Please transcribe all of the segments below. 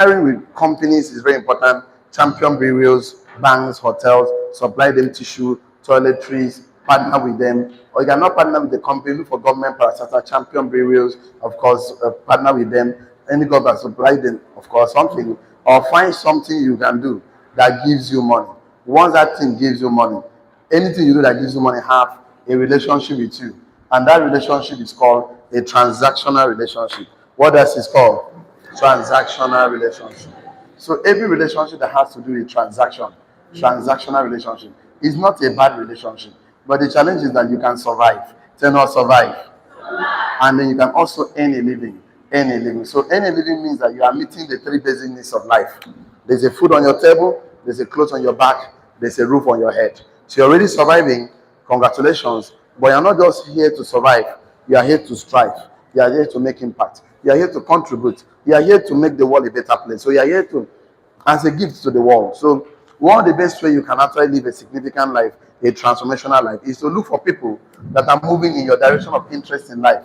Partnering with companies is very important. Champion burials, banks, hotels, supply them tissue, toiletries, partner with them. Or you cannot partner with the company, look for government parastatal, champion burials, of course, partner with them. Any government supply them, of course, something. Or find something you can do that gives you money. Once that thing gives you money, anything you do that gives you money have a relationship with you. And that relationship is called a transactional relationship. What else is called? Transactional relationship. So every relationship that has to do with transactional relationship, is not a bad relationship. But the challenge is that you can survive. Tell not survive. And then you can also earn a living. Earn a living. So earn a living means that you are meeting the three basic needs of life. There's a food on your table, there's a clothes on your back, there's a roof on your head. So you're already surviving. Congratulations. But you're not just here to survive. You are here to strive. You are here to make impact. You are here to contribute. You are here to make the world a better place. So you are here to, as a gift to the world. So one of the best way you can actually live a significant life, a transformational life, is to look for people that are moving in your direction of interest in life.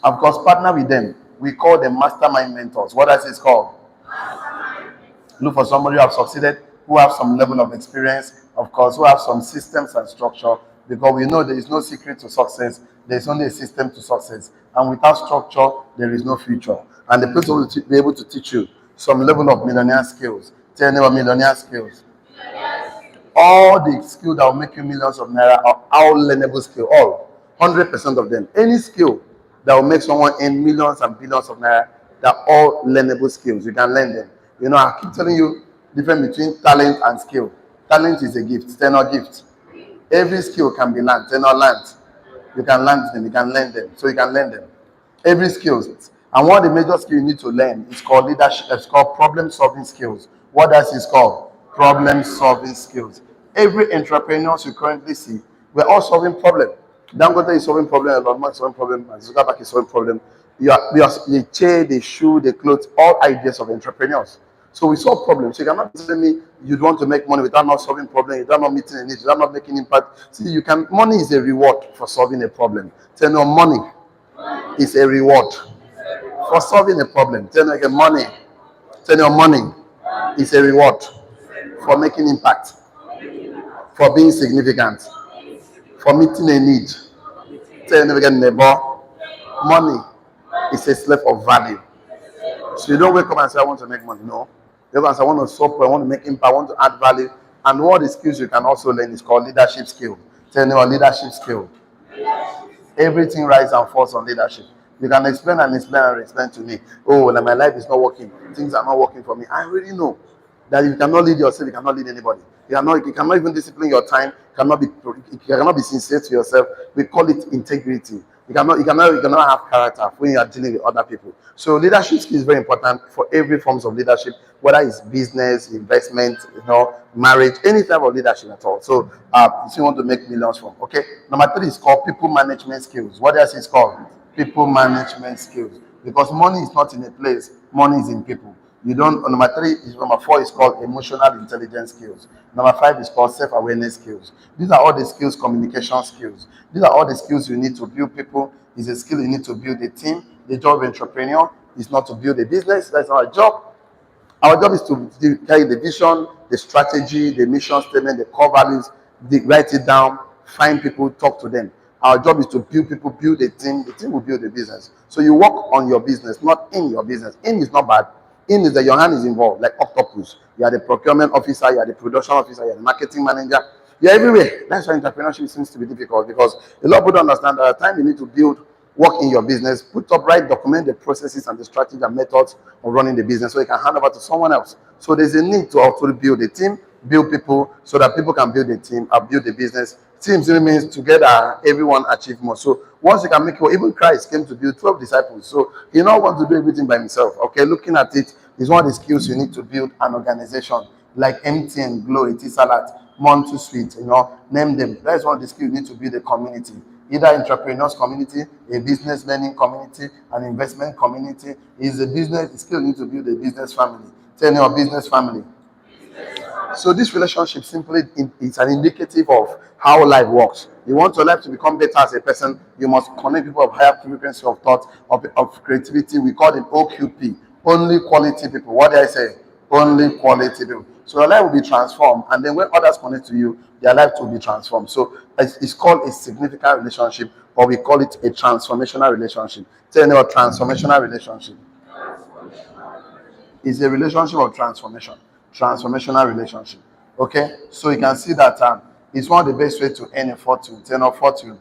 Of course, partner with them. We call them mastermind mentors. What else is called? Look for somebody who have succeeded, who have some level of experience, of course, who have some systems and structure, because we know there is no secret to success. There is only a system to success. And without structure, there is no future. And the person will be able to teach you some level of millionaire skills. Tell me about millionaire skills. All the skills that will make you millions of naira are all learnable skills. All. 100% of them. Any skill that will make someone earn millions and billions of naira, they're all learnable skills. You can learn them. You know, I keep telling you the difference between talent and skill. Talent is a gift. They're not gift. Every skill can be learned. They're not learned. You can learn them. You can learn them. So you can learn them. Every skill. And one of the major skills you need to learn is called leadership. It's called problem-solving skills. What else is called? Problem-solving skills. Every entrepreneur you currently see, we're all solving problem. Dangote is solving problem. Elon Musk is solving problem. Zuckerberg is solving problem. The chair, the shoe, the clothes, all ideas of entrepreneurs. So we solve problems. So you cannot tell me you want to make money without not solving problem, without not meeting a need, without not making impact. See, you can. Money is a reward for solving a problem. Tell me, money is a reward for solving a problem. Tell me again, money. Tell your money is a reward for making impact, for being significant, for meeting a need. Tell them again, neighbor, money is a slave of value. So you don't wake up and say, I want to make money. No. You say, I want to support, I want to make impact, I want to add value. And one of the skills you can also learn is called leadership skill. Tell them leadership skill. Everything rises and falls on leadership. You can explain to me, oh, like my life is not working. Things are not working for me. I already know that you cannot lead yourself, you cannot lead anybody. You cannot even discipline your time, you cannot be sincere to yourself. We call it integrity. You cannot have character when you are dealing with other people. So leadership skill is very important for every forms of leadership, whether it's business, investment, marriage, any type of leadership at all. So if you want to make millions from. Okay. Number 3 is called people management skills. What else is called? People management skills. Because money is not in a place, money is in people. Number 4 is called emotional intelligence skills. Number 5 is called self-awareness skills. These are all the skills, communication skills. These are all the skills you need to build people. It's a skill you need to build a team. The job of entrepreneur is not to build a business. That's not our job. Our job is to carry the vision, the strategy, the mission statement, the core values, write it down, find people, talk to them. Our job is to build people, build a team. The team will build the business. So you work on your business, not in your business. In is not bad. In is that your hand is involved, like octopus. You are the procurement officer, you are the production officer, you are the marketing manager. You're everywhere. That's why entrepreneurship seems to be difficult, because a lot of people don't understand that at the time you need to work in your business, document the processes and the strategy and methods of running the business so you can hand over to someone else. So there's a need to actually build a team, build people, so that people can build a team and build a business. Teams means together, everyone achieve more. So once you can make it, even Christ came to build 12 disciples. So he don't want to do everything by himself. Okay, looking at it is one of the skills you need to build an organization like MTN, Glow, Etisalat, Montu Sweet, name them. That's one of the skills you need to build a community. Either entrepreneurs community, a business learning community, an investment community. Is a business skill you need to build a business family. Tell your business family. So this relationship simply is an indicative of how life works. You want your life to become better as a person, you must connect people of higher frequency of thought, of creativity. We call it OQP. Only quality people. What did I say? Only quality people. So your life will be transformed, and then when others connect to you, their life will be transformed. So it's called a significant relationship, or we call it a transformational relationship. Tell me what transformational relationship is. A relationship of transformation, transformational relationship. Okay, so you can see that it's one of the best way to earn a fortune. Tell me fortune.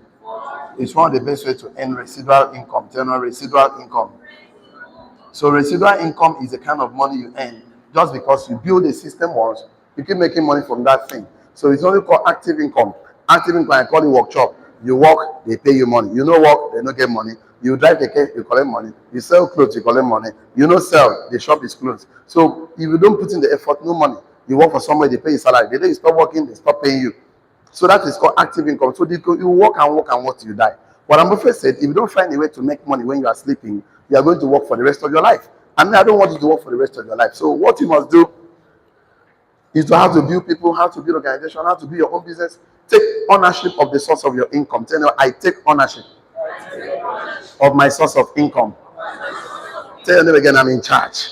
It's one of the best way to earn residual income. Tell me residual income. So residual income is the kind of money you earn just because you build a system once, you keep making money from that thing. So it's only called active income. Active income, I call it workshop. You work, they pay you money. You know work, they don't get money. You drive the car, you collect money. You sell clothes, you collect money. You know sell, the shop is closed. So if you don't put in the effort, no money. You work for somebody, they pay you salary. The day you stop working, they stop paying you. So that is called active income. So you work and work and work till you die. What Buffett said, if you don't find a way to make money when you are sleeping, you are going to work for the rest of your life. And I don't want you to work for the rest of your life. So what you must do is to how to build people, how to build organization, how to build your own business. Take ownership of the source of your income. Tell you, I take ownership of my source of income. Tell them again, I'm in charge.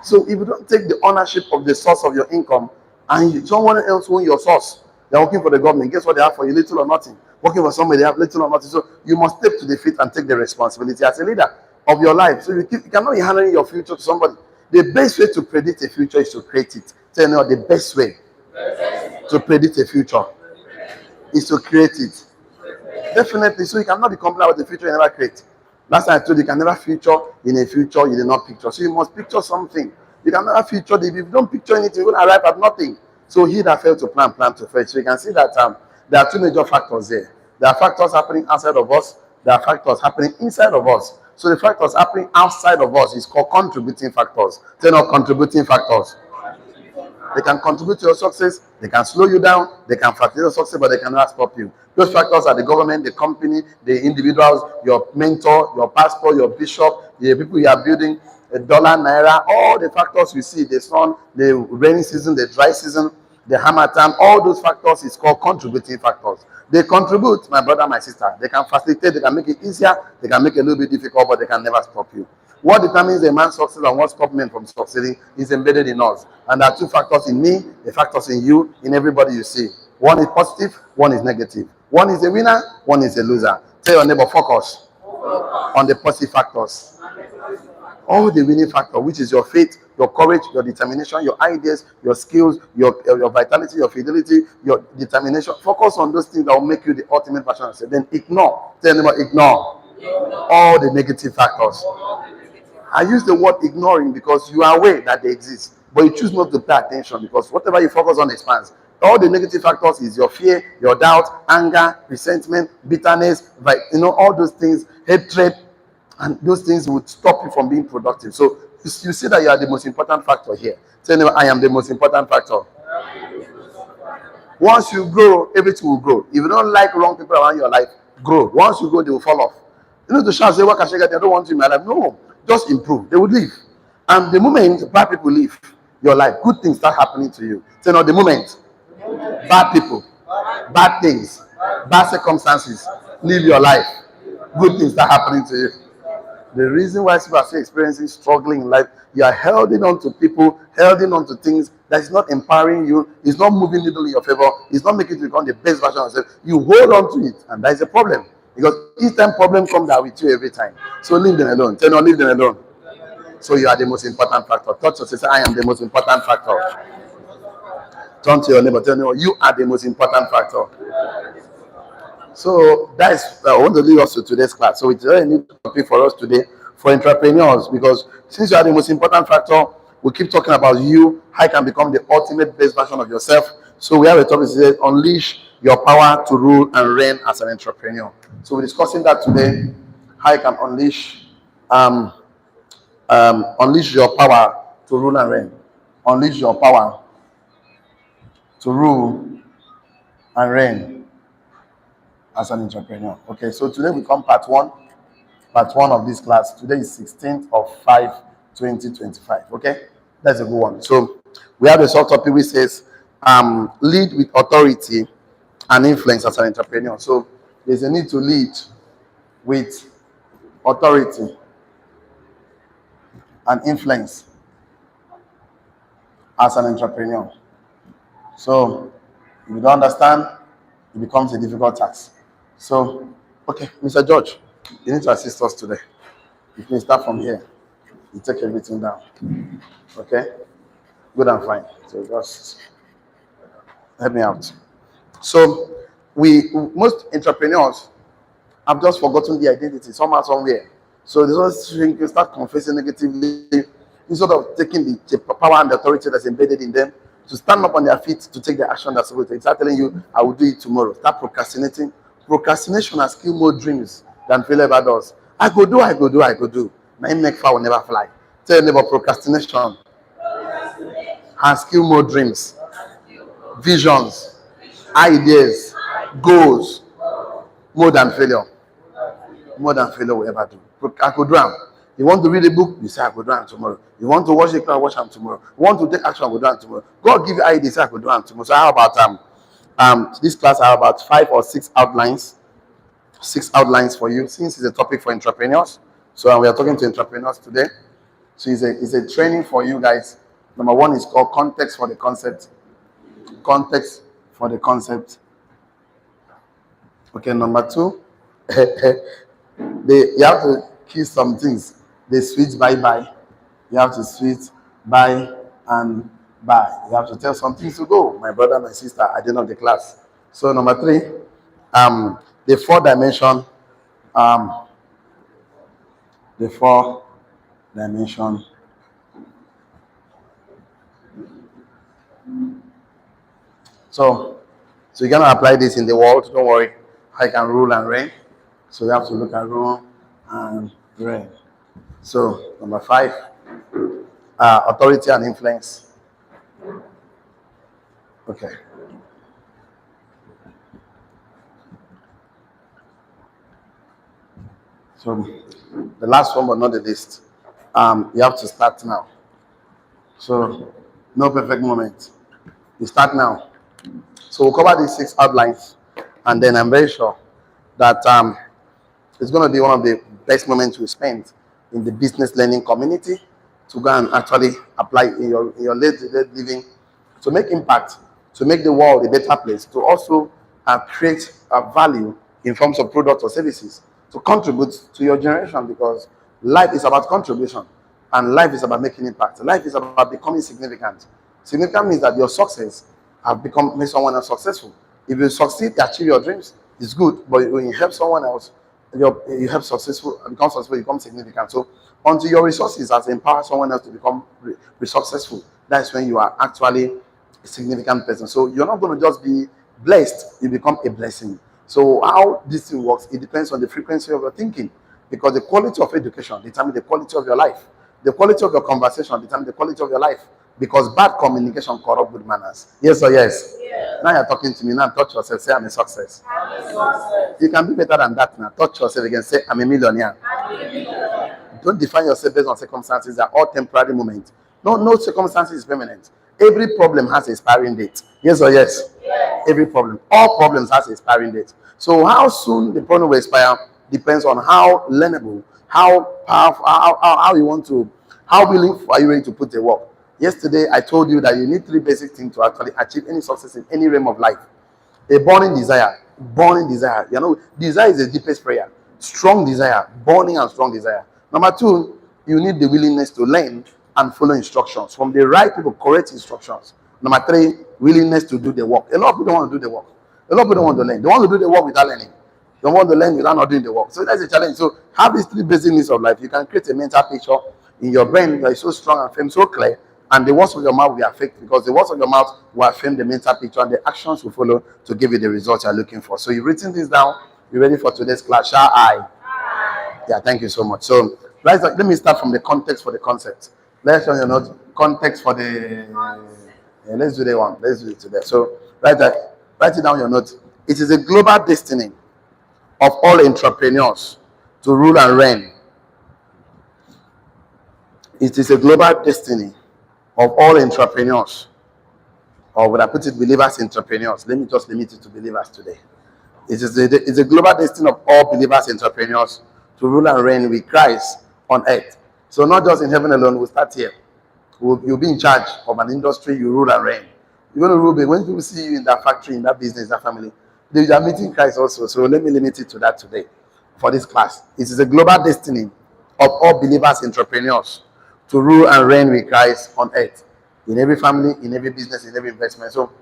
So if you don't take the ownership of the source of your income, and someone else owns your source, they're working for the government. Guess what they have for you? Little or nothing. Working for somebody, they have little or nothing. So you must step to the feet and take the responsibility as a leader of your life. So you cannot be handing your future to somebody. The best way to predict a future is to create it. Tell you, the best way to predict a future is to create it. Definitely. So you cannot be complaining about the future you never create. Last time I told you, you can never future in a future you did not picture. So you must picture something. You can never future. If you don't picture anything, you're going to arrive at nothing. So he that failed to plan, plan to fail. So you can see that there are two major factors there. There are factors happening outside of us. There are factors happening inside of us. So the factors happening outside of us is called contributing factors. They're not contributing factors. They can contribute to your success. They can slow you down. They can facilitate your success, but they cannot stop you. Those factors are the government, the company, the individuals, your mentor, your pastor, your bishop, the people you are building, the dollar, naira, all the factors you see, the sun, the rainy season, the dry season, the harmattan, all those factors is called contributing factors. They contribute, my brother, my sister. They can facilitate, they can make it easier, they can make it a little bit difficult, but they can never stop you. What determines a man's success and what stops men from succeeding is embedded in us. And there are two factors in me, the factors in you, in everybody you see. One is positive, one is negative. One is a winner, one is a loser. Tell your neighbor, focus on the positive factors. All the winning factor, which is your faith, your courage, your determination, your ideas, your skills, your vitality, your fidelity, your determination. Focus on those things that will make you the ultimate version of yourself. Then ignore. Tell them, ignore all the negative factors. I use the word ignoring because you are aware that they exist, but you choose not to pay attention because whatever you focus on expands. All the negative factors is your fear, your doubt, anger, resentment, bitterness, all those things, hatred, and those things would stop you from being productive. So you see that you are the most important factor here. Tell them, I am the most important factor. Once you grow, everything will grow. If you don't like wrong people around your life, grow. Once you grow, they will fall off. You know, to shout, say, what can I get? I don't want you in my life. No, just improve. They will leave. And the moment bad people leave your life, good things start happening to you. Say, no, the moment bad people, bad things, bad circumstances leave your life, good things start happening to you. The reason why people are still experiencing struggling in life, you are holding on to people, holding on to things that is not empowering you, it's not moving needle in your favor, it's not making you become the best version of yourself. You hold on to it, and that is a problem. Because each time problem comes out with you every time. So leave them alone. Tell them, leave them alone. So you are the most important factor. Touch yourself, say, I am the most important factor. Turn to your neighbor, tell them, you are the most important factor. So that's I want to lead us to today's class. So it's a very new topic for us today for entrepreneurs because since you are the most important factor, we keep talking about you, how you can become the ultimate best version of yourself. So we have a topic that says unleash your power to rule and reign as an entrepreneur. So we're discussing that today, how you can unleash your power to rule and reign. Unleash your power to rule and reign as an entrepreneur. Okay, so today we come part one of this class. Today is 16th of 5, 2025. Okay, that's a good one. So we have a short topic which says lead with authority and influence as an entrepreneur. So there's a need to lead with authority and influence as an entrepreneur. So if you don't understand, it becomes a difficult task. So, okay, Mr. George, you need to assist us today. You can start from here. You take everything down. Okay? Good and fine. So just help me out. So most entrepreneurs have just forgotten the identity somehow, somewhere. So they just think you start confessing negatively instead of taking the power and the authority that's embedded in them to stand up on their feet to take the action that's supposed to. Start telling you, I will do it tomorrow. Start procrastinating. Procrastination has killed more dreams than failure ever does. I go do, I go do, I go do. My neck far will never fly. Tell your neighbor, procrastination has killed more dreams, visions, ideas, goals, more than failure. More than failure will ever do. I could do am. You want to read a book, you say I could do am tomorrow. You want to watch a car, watch am tomorrow. You want to take action, I could do am tomorrow. God give you ideas, say I could do am tomorrow. So how about this class? I have about 5 or 6 outlines. 6 outlines for you, since it's a topic for entrepreneurs. So we are talking to entrepreneurs today. So it's a training for you guys. Number 1 is called context for the concept. Context for the concept. Okay, number 2. You have to kill some things. They switch bye. You have to switch bye and bye. You have to tell some things to go. My brother, my sister, at the end of the class. So number 3, the 4 dimension. The 4 dimension. So you're gonna apply this in the world. Don't worry. I can rule and reign. So we have to look at rule and reign. So number 5, authority and influence. Okay. So the last one, but not the least. You have to start now. So no perfect moment. You start now. So we'll cover these 6 outlines, and then I'm very sure that it's going to be one of the best moments we spend in the business learning community to go and actually apply in your late living to make impact, to make the world a better place, to also create value in forms of products or services, to contribute to your generation, because life is about contribution and life is about making impact. Life is about becoming significant. Significant means that your success have made someone else successful. If you succeed to achieve your dreams, it's good, but when you help someone else, you help become successful, you become significant. So until your resources has empowered someone else to become successful, that's when you are actually a significant person. So you're not going to just be blessed, you become a blessing. So how this thing works, it depends on the frequency of your thinking, because the quality of education determines the quality of your life. The quality of your conversation determines the quality of your life, because bad communication corrupts good manners. Yes or yes? Yes. Now you're talking to me. Now touch yourself. Say, I'm a success. You can be better than that now. Touch yourself again. Say, I'm a millionaire. Don't define yourself based on circumstances. They're all temporary moments. No circumstances is permanent. Every problem has an expiring date. Yes or yes? Yes. Every problem. All problems has an expiring date. So how soon the problem will expire depends on how learnable, how powerful, how willing are you ready to put the work. Yesterday, I told you that you need 3 basic things to actually achieve any success in any realm of life. A burning desire. Burning desire. Desire is the deepest prayer. Strong desire. Burning and strong desire. Number 2, you need the willingness to learn and follow instructions from the right people, correct instructions. Number 3, willingness to do the work. A lot of people don't want to do the work. A lot of people don't want to learn. They want to do the work without learning. They want to learn without not doing the work. So that's a challenge. So have these 3 basic needs of life. You can create a mental picture in your brain that is so strong and firm, so clear. And the words of your mouth will affect, because the words of your mouth will affirm the mental picture, and the actions will follow to give you the results you're looking for. So you've written this down. You're ready for today's class? Shall I? Yeah, thank you so much. So let me start from the context for the concept. Let's show you note context for the. Let's do the one. Let's do it today. So write it down your note. It is a global destiny of all entrepreneurs to rule and reign. It is a global destiny of all entrepreneurs, or would I put it believers, entrepreneurs? Let me just limit it to believers today. It's a global destiny of all believers, entrepreneurs to rule and reign with Christ on earth So not just in heaven alone, we'll start here. You'll be in charge of an industry, you rule and reign. You're going to rule big. When people see you in that factory, in that business, that family, they are meeting Christ also. So let me limit it to that today for this class. It is a global destiny of all believers, entrepreneurs, to rule and reign with Christ on earth, in every family, in every business, in every investment. So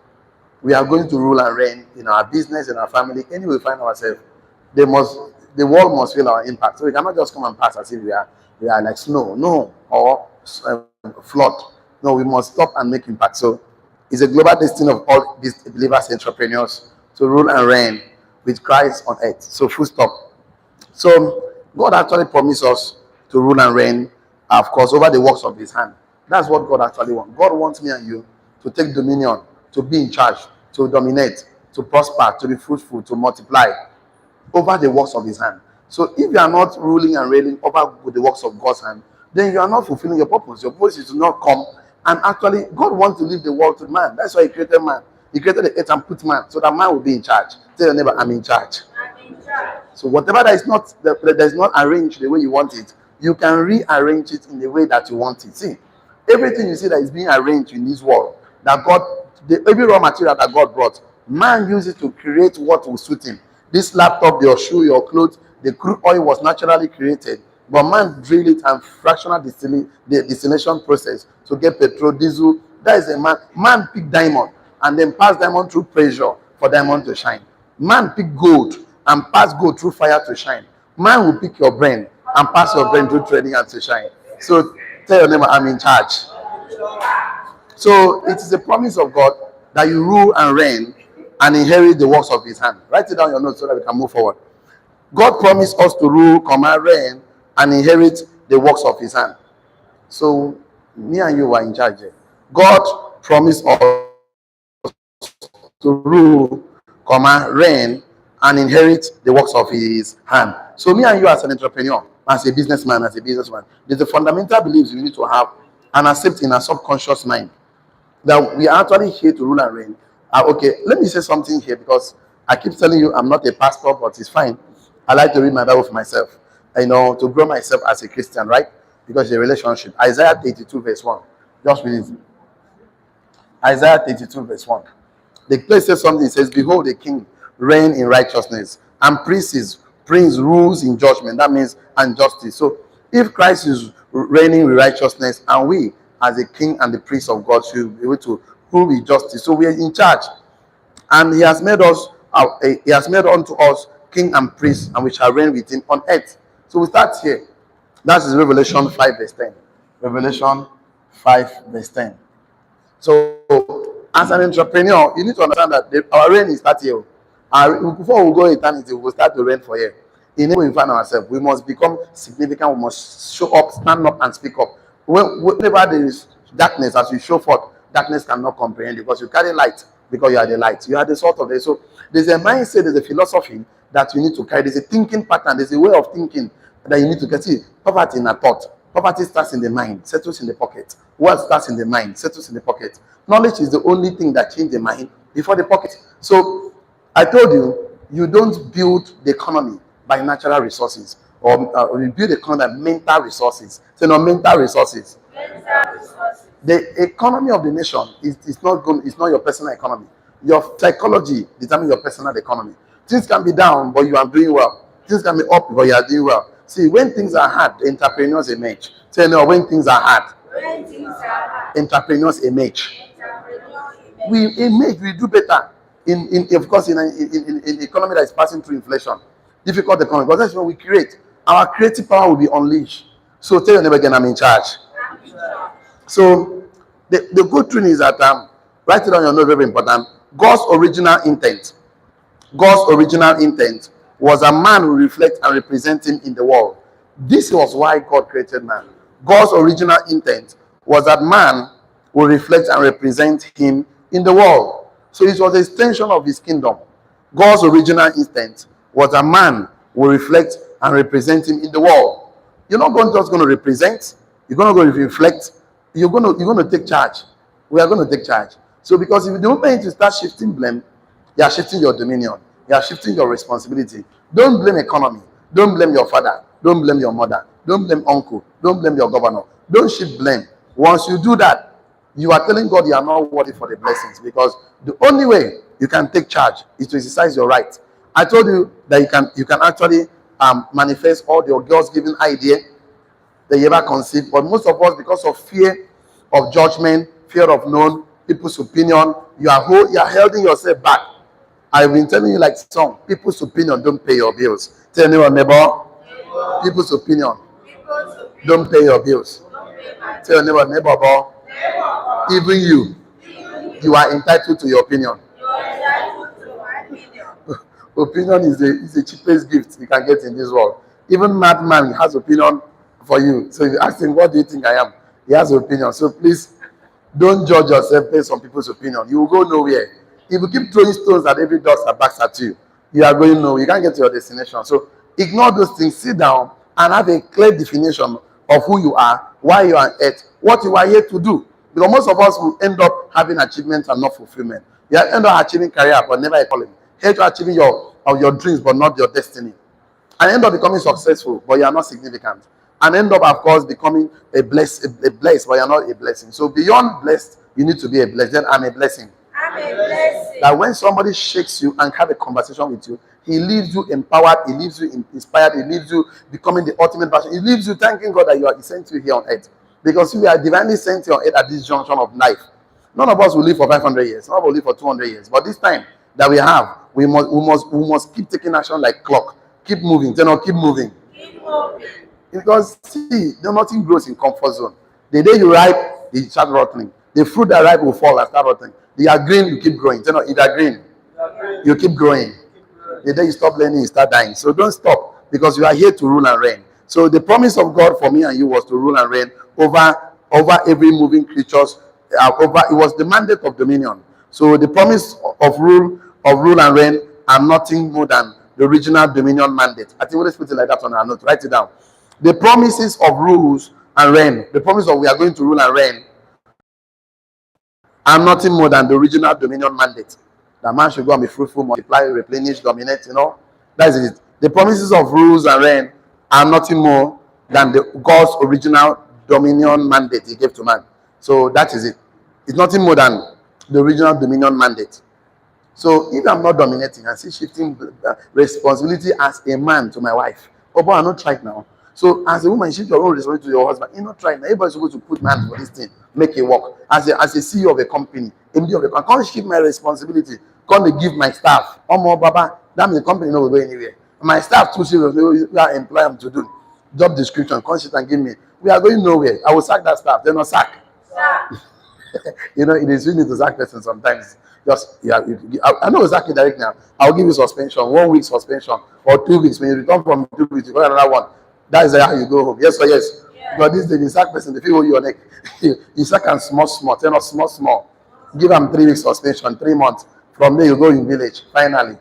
we are going to rule and reign in our business, in our family, anywhere we find ourselves. The world must feel our impact. So we cannot just come and pass as if we are like snow, no, or flood. No, we must stop and make impact. So it's a global destiny of all these believers, entrepreneurs, to rule and reign with Christ on earth. So full stop. So God actually promised us to rule and reign, of course, over the works of his hand. That's what God actually wants. God wants me and you to take dominion, to be in charge, to dominate, to prosper, to be fruitful, to multiply over the works of his hand. So if you are not ruling and reigning over the works of God's hand, then you are not fulfilling your purpose. Your purpose is to not come. And actually, God wants to leave the world to man. That's why he created man. He created the earth and put man, so that man will be in charge. Tell your neighbor, I'm in charge. I'm in charge. So whatever that is not arranged the way you want it, you can rearrange it in the way that you want it. See, everything you see that is being arranged in this world, that God, every raw material that God brought, man used it to create what will suit him. This laptop, your shoe, your clothes, the crude oil was naturally created, but man drilled it and fractional the distillation process to get petrol, diesel. That is a man. Man picked diamond and then passed diamond through pressure for diamond to shine. Man picked gold and passed gold through fire to shine. Man will pick your brain and pass your brain through trading and to shine. So tell your neighbor, I'm in charge. So it is a promise of God that you rule and reign and inherit the works of his hand. Write it down your notes so that we can move forward. God promised us to rule, command, reign, and inherit the works of his hand. So me and you were in charge. God promised us to rule, command, reign, and inherit the works of his hand. So me and you as an entrepreneur, as a businessman, as a businessman, there's a fundamental beliefs we need to have and accept in our subconscious mind that we are actually here to rule and reign. Okay, let me say something here because I keep telling you I'm not a pastor, but it's fine. I like to read my Bible for myself, to grow myself as a Christian, right? Because it's a relationship. Isaiah 32 verse 1. Just read it. Isaiah 32 verse 1. The place says something. It says, behold, the king reign in righteousness, and prince rules in judgment. That means and justice. So if Christ is reigning with righteousness, and we as a king and the priest of God should be able to rule with justice, so we are in charge, and he has made unto us king and priest, and we shall reign with him on earth. So we start here. That is Revelation 5 verse 10. Revelation 5 verse 10. So as an entrepreneur, you need to understand that our reign is start here. Before we go eternity, we will start to reign for here. In we find ourselves, we must become significant. We must show up, stand up, and speak up. Whenever there is darkness, as you show forth, darkness cannot comprehend because you carry light, because you are the light. You are the salt of the. So there's a mindset, there's a philosophy that you need to carry. There's a thinking pattern, there's a way of thinking that you need to get. See, poverty in a thought. Poverty starts in the mind, settles in the pocket. Wealth starts in the mind, settles in the pocket. Knowledge is the only thing that changes the mind before the pocket. So I told you, you don't build the economy by natural resources, or you build the economy by mental resources. So no, mental resources. The economy of the nation is not your personal economy. Your psychology determines your personal economy. Things can be down, but you are doing well. Things can be up, but you are doing well. See, when things are hard, entrepreneurs emerge. Say no, when things are hard, entrepreneurs emerge. We emerge, we do better. Of course, in an economy that is passing through inflation, difficult economy, but that's when we create. Our creative power will be unleashed. So tell your neighbor again, I'm in charge. So the good thing is that write it on your note, very important. God's original intent was a man who reflect and represent him in the world. This was why God created man. God's original intent was that man will reflect and represent him in the world. So it was an extension of his kingdom. God's original intent was a man will reflect and represent him in the world. You're not just going to represent, you're going to go reflect, you're going to take charge. We are going to take charge. So because if you don't want to start shifting blame, you are shifting your dominion. You are shifting your responsibility. Don't blame economy. Don't blame your father. Don't blame your mother. Don't blame uncle. Don't blame your governor. Don't shift blame. Once you do that, you are telling God you are not worthy for the blessings, because the only way you can take charge is to exercise your right. I told you that you can actually manifest all your God's given idea that you ever conceived, but most of us, because of fear of judgment, fear of known people's opinion, you are holding yourself back. I've been telling you like some people's opinion don't pay your bills. Tell anyone, neighbor, people's opinion don't pay your bills. Tell neighbor, boy, even you are entitled to your opinion. Opinion is the cheapest gift you can get in this world. Even madman has opinion for you. So if you ask him, what do you think I am? He has an opinion. So please don't judge yourself based on people's opinion. You will go nowhere. If you keep throwing stones at every dust that backs at you, you are going nowhere. You can't get to your destination. So ignore those things. Sit down and have a clear definition of who you are, why you are on earth, what you are here to do. Because most of us will end up having achievements and not fulfillment. You end up achieving career but never a calling. Here to achieving your dreams but not your destiny. And end up becoming successful but you are not significant. And end up, of course, becoming a blessed, but you are not a blessing. So beyond blessed, you need to be a blessed. Then I'm a blessing. I'm a blessing. That when somebody shakes you and have a conversation with you, he leaves you empowered, he leaves you inspired, he leaves you becoming the ultimate person. He leaves you thanking God that he sent you here on earth. Because we are divinely sent here on earth at this junction of life. None of us will live for 500 years. None of us will live for 200 years. But this time that we have, we must keep taking action like clock. Keep moving. Keep moving. Keep moving. Because see, nothing grows in comfort zone. The day you ripe, they start rotting. The fruit that ripe will fall and start rotting. They are green, you keep growing. If they are green, you keep growing. The day you stop learning, you start dying. So don't stop, because you are here to rule and reign. So the promise of God for me and you was to rule and reign over every moving creatures. It was the mandate of dominion. So the promise of rule and reign are nothing more than the original dominion mandate. I think let's put it like that on our note. Write it down. The promises of rules and reign, the promise of we are going to rule and reign, are nothing more than the original dominion mandate. That man should go and be fruitful, multiply, replenish, dominate, That is it. The promises of rules and reign are nothing more than God's original dominion mandate he gave to man. So that is it. It's nothing more than the original dominion mandate. So if I'm not dominating and still shifting responsibility as a man to my wife, but I'm not trying now. So as a woman, shift your own responsibility to your husband. You're not trying. Everybody's supposed to put man for this thing, make it work. As a CEO of a company, MD of a company, I can't shift my responsibility. Can't give my staff. More Baba, that means the company not will go anywhere. My staff too serious. We are employing them to do job description. Can't shift and give me. We are going nowhere. I will sack that staff. They're not sack. It is really to sack person sometimes. I know exactly direct now. I'll give you suspension, 1 week suspension, or 2 weeks. When you return from 2 weeks, you got another one. That is how you go home. Yes or yes? But this day, the sack person, the people your neck, you sack and small. Small. Give them 3 weeks suspension, 3 months. From there, you go in village. Finally,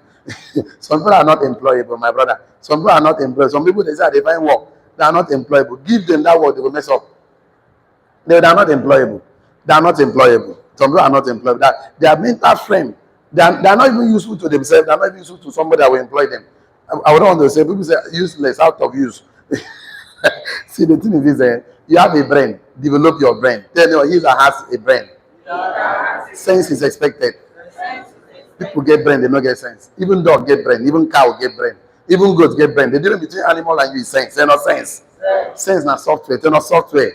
some people are not employable, my brother. Some people are not employed. Some people they say they find work. They are not employable. Give them that work, they will mess up. They are not employable. They are not employable. Some people are not employable. They are mental frame. They are not even useful to themselves. They are not even useful to somebody that will employ them. I would want to say, people say useless, out of use. See, the thing is this, you have a brain. Develop your brain. Tell you, he that has a brain. Sense is expected. People get brain, they don't get sense. Even dog get brain. Even cow get brain. Even goats get brain. The difference between animal and you is sense. They're not sense. Sense na software. They're not software.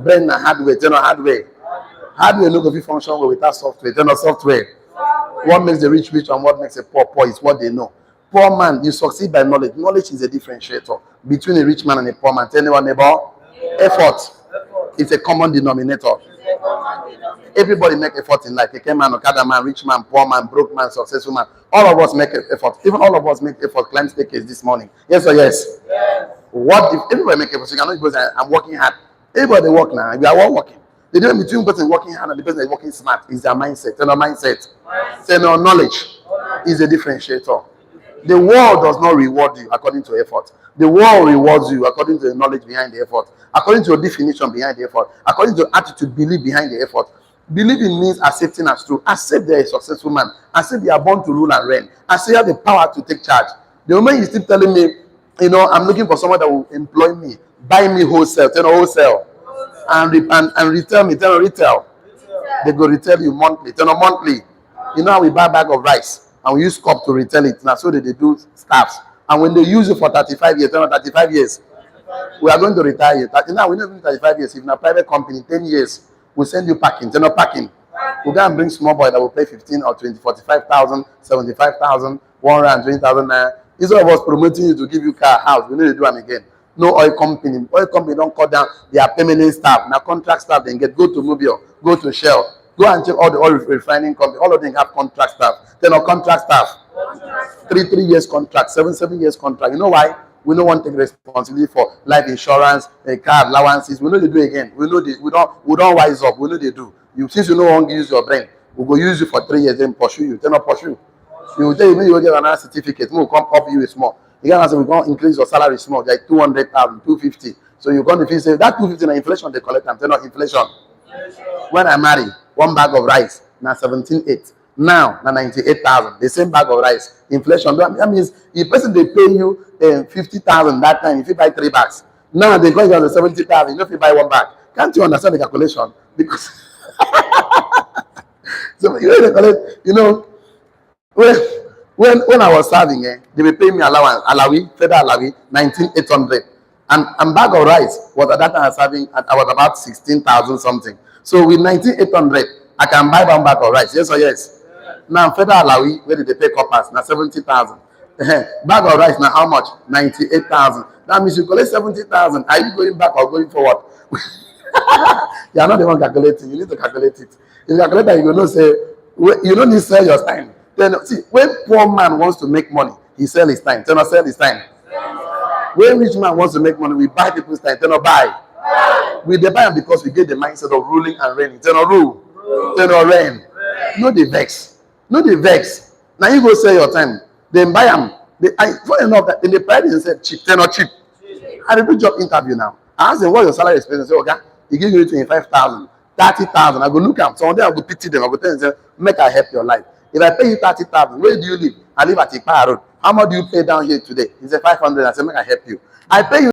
Brain na hardware. They're not hardware. Hardware no go fit function well without software. They're not software. What makes the rich and what makes the poor is what they know. Poor man, you succeed by knowledge. Knowledge is a differentiator between a rich man and a poor man. Tell anyone about effort. It's a common denominator. Everybody make effort in life. A man, Okada man, rich man, poor man, broke man, successful man. All of us make effort. Even all of us make effort. Climb staircase this morning. Yes or yes? Yes. What if everybody make effort? So you cannot because I'm working hard. Everybody work now. We are all working. The difference between the person working hard and the person that is working smart is their mindset. Their mindset. Their knowledge is a differentiator. The world does not reward you according to effort. The world rewards you according to the knowledge behind the effort, according to your definition behind the effort, according to your attitude, belief behind the effort. Believing means accepting as true. Accept they are a successful man. Accept they are born to rule and reign. Accept you have the power to take charge. The moment you keep telling me, I'm looking for someone that will employ me, buy me wholesale, ten or wholesale, and retail me, ten or retail. They go retail you monthly, ten or monthly. You know how we buy a bag of rice and we use cup to retail it. Now so they do staffs. And when they use it for 35 years, 10 or 35 years, we are going to retire you. Now we don't need 35 years. If in a private company, 10 years, we'll send you packing, 10 or packing. We'll go and bring small boy that will pay 15 or 20, 45,000, 75,000, 120,000 naira. Instead of us promoting you to give you car, house, we need to do them again. No oil company. Oil company don't cut down their permanent staff. Now contract staff then get, go to Mobile, go to Shell, go and check all the oil refining company. All of them have contract staff. Then our contract staff. 3 years contract, 7 years contract. You know why? We don't want to take responsibility for life insurance, car allowances. We know they do again. We know this. We don't wise up. We know they do. You since you no longer use your brain, we go use you for 3 years, then pursue you. Then not pursue. You will tell you when you get another certificate, we will come up you small. You can say we're going to increase your salary small, like 200,000, 250. So you're going to say that 250 na inflation they collect. I'm telling you inflation. When I marry, one bag of rice na 17,800. Now na 98,000. The same bag of rice. Inflation. That means the person they pay you 50,000 that time, if you buy 3 bags. Now they go to 70,000. You know if you buy 1 bag. Can't you understand the calculation? Because so you know they collect, you know, when I was serving, they will pay me allowance, federal alawi, 19,800. And bag of rice was at that time I was serving, I was about 16,000 something. So with 19,800, I can buy 1 bag of rice. Yes or yes? Now federal alawi, where did they pay coppers? Now 70,000. Bag of rice now how much? 98,000. That means you collect 70,000. Are you going back or going forward? You are not the one calculating. You need to calculate it. If you calculate that, you will not say you don't need to sell your time. Then see, when poor man wants to make money, he sell his time. Tell not sell his time. When rich man wants to make money, we buy people's time. Tell not buy. We buy them because we get the mindset of ruling and reigning. Tell not rule. Tell not reign. No the vex. No the vex. Now you go sell your time. Then buy them. Funny enough, that in the pride they said cheap. Tell not cheap. I did a job interview now. I asked them what your salary expenses. Say, okay, he give you 25,000, 30,000. I go look at them. Some of them I go pity them. I go tell them, make I help your life. If I pay you 30,000, where do you live? I live at Ipa Road. How much do you pay down here today? He said 500. I said, make I help you. I pay you